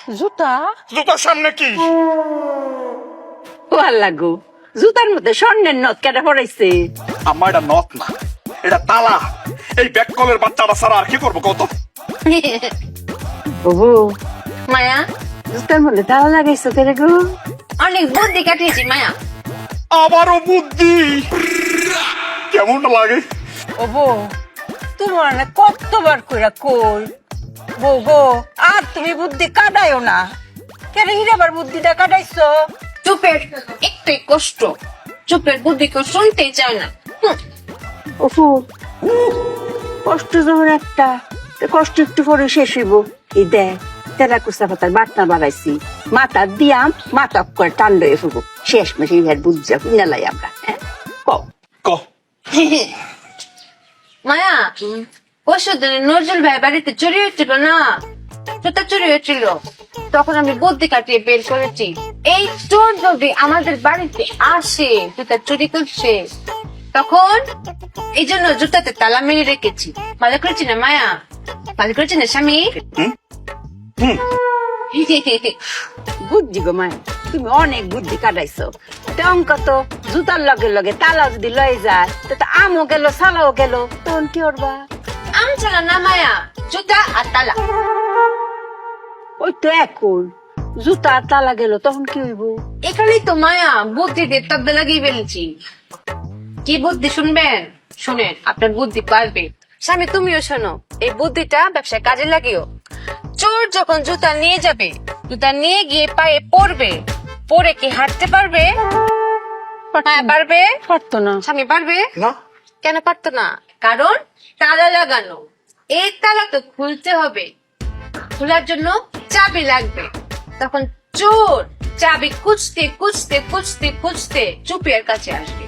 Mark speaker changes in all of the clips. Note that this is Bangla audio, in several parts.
Speaker 1: জুতা?
Speaker 2: জুতার সামনে কি?
Speaker 1: ও আল্লাহ গো, জুতার মধ্যে স্বর্ণের নথ কেটে পড়াইছে।
Speaker 2: আম্মা এটা নথ না, এটা তালা। এই ব্যাক কলের বাচ্চাটা ছাড়া আর কি করবো কত?
Speaker 1: ওহো,
Speaker 3: মায়া,
Speaker 1: জুতার মধ্যে তালা লাগাইছো কেন গো?
Speaker 3: অনেক বুদ্ধি কাটিয়েছি মায়া।
Speaker 2: আবারও বুদ্ধি। কেমনটা লাগে?
Speaker 1: ও বউ, তোমার না কতবার কইরা কই বউ গো, আর তুমি বুদ্ধি কাটাইও না। কেন হিরাবার বুদ্ধিটা কাটাইছো?
Speaker 3: চুপের একটাই কষ্ট, চুপের বুদ্ধি কেউ শুনতেই চায় না।
Speaker 1: ওফু, কষ্ট যখন একটা, কষ্ট একটু পরে শেষ হইব। এই দেখ, তেরা কুচা পাতার বাটনা বাড়াইছি, মাথা দিয়াম, মাথা করে টান লয়ে ফুবো। শেষ মেশে ইহার বুঝা লাই আমরা। হ্যাঁ কও।
Speaker 2: ক।
Speaker 3: মায়া, পরশু দিন নজরুল ভাই বাড়িতে চুরি হয়েছিল না, জুতা চুরি হয়েছিল। তখন আমি বুদ্ধি কাটিয়ে বের করেছি, এই চোর যদি আমাদের বাড়িতে আসে জুতা চুরি করছে, তখন এই জন্য জুতাতে তালা মেরে রেখেছি। ভালো করেছি না মায়া? ভালো করেছি না স্বামী?
Speaker 1: বুদ্ধি গো মায়, তুমি অনেক বুদ্ধি কাটাইছো। অঙ্ক তো জুতার লগে লগে তালা যদি লয়ে যায়, তো আমও গেল সালাও গেল, তখন কি করবা?
Speaker 3: আম চালা না মায়া, জুতা আর তালা।
Speaker 1: ওই তো এখন জুতা আর তালা গেল, তখন কি হইব?
Speaker 3: এখানেই তো মায়া বুদ্ধি দিয়ে তব্দে লাগিয়ে ফেলেছি। কি বুদ্ধি শুনবেন? শুনেন, আপনার বুদ্ধি পারবে। স্বামী তুমিও শোনো, এই বুদ্ধিটা ব্যবসায় কাজে লাগিও। চোর যখন জুতা নিয়ে যাবে, জুতা নিয়ে গিয়ে পায়ে পড়বে, পরে কি হাঁটতে পারবে? হ্যাঁ পারবে।
Speaker 1: পারতো না।
Speaker 3: স্বামী পারবে
Speaker 2: না,
Speaker 3: কেন পারতো না? কারণ তালা লাগানো। এই তালা তো খুলতে হবে, খোলার জন্য চাবি লাগবে। তখন চোর চাবি খুঁজতে খুঁজতে খুঁজতে খুঁজতে চুপিয়ার কাছে আসবে,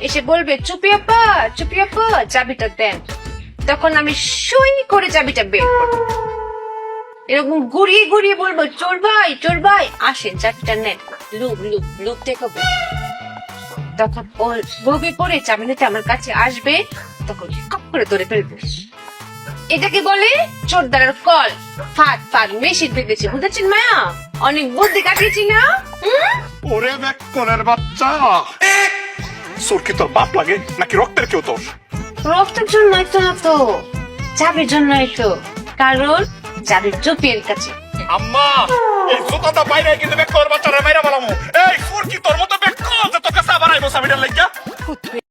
Speaker 3: এসে বলবে চুপি আপা, চুপি আপা চাবিটা দেন। তখন আমি সই করে চাবিটা বের করবো, এরকম ঘুরিয়ে ঘুরিয়ে বলবো চোর ভাই আসেন চাবিটা নেন, লুক লুক লুক দেখাবো। তখন ও লোভে পড়ে চাবি নিতে আমার কাছে আসবে, তখন কপ করে ধরে ফেলবে। এটাকে বলে চোর দ্বারার কল। ফাঁদ ফাঁদ মেশিন বেঁধেছে, বুঝেছেন মায়া? অনেক বুদ্ধি কাটিয়েছি না?
Speaker 2: ওরে ব্যাক কলের বাচ্চা। তোর কি তোর বাপ লাগে নাকি রক্তের কেউ তোর?
Speaker 3: রক্তের জন্যই তো না তো, চাবির জন্যই তো। কারণ চাবির চুপির কাছে।
Speaker 2: আম্মা, এই জুতাটা বাইরে কিন্তু ব্যাক কলের বাচ্চারা মাইরা বলামু। এই তোর কি তোর মতো ব্যাক কল যে তোর কাছে আবার আইবো চাবিটার লাগিয়া?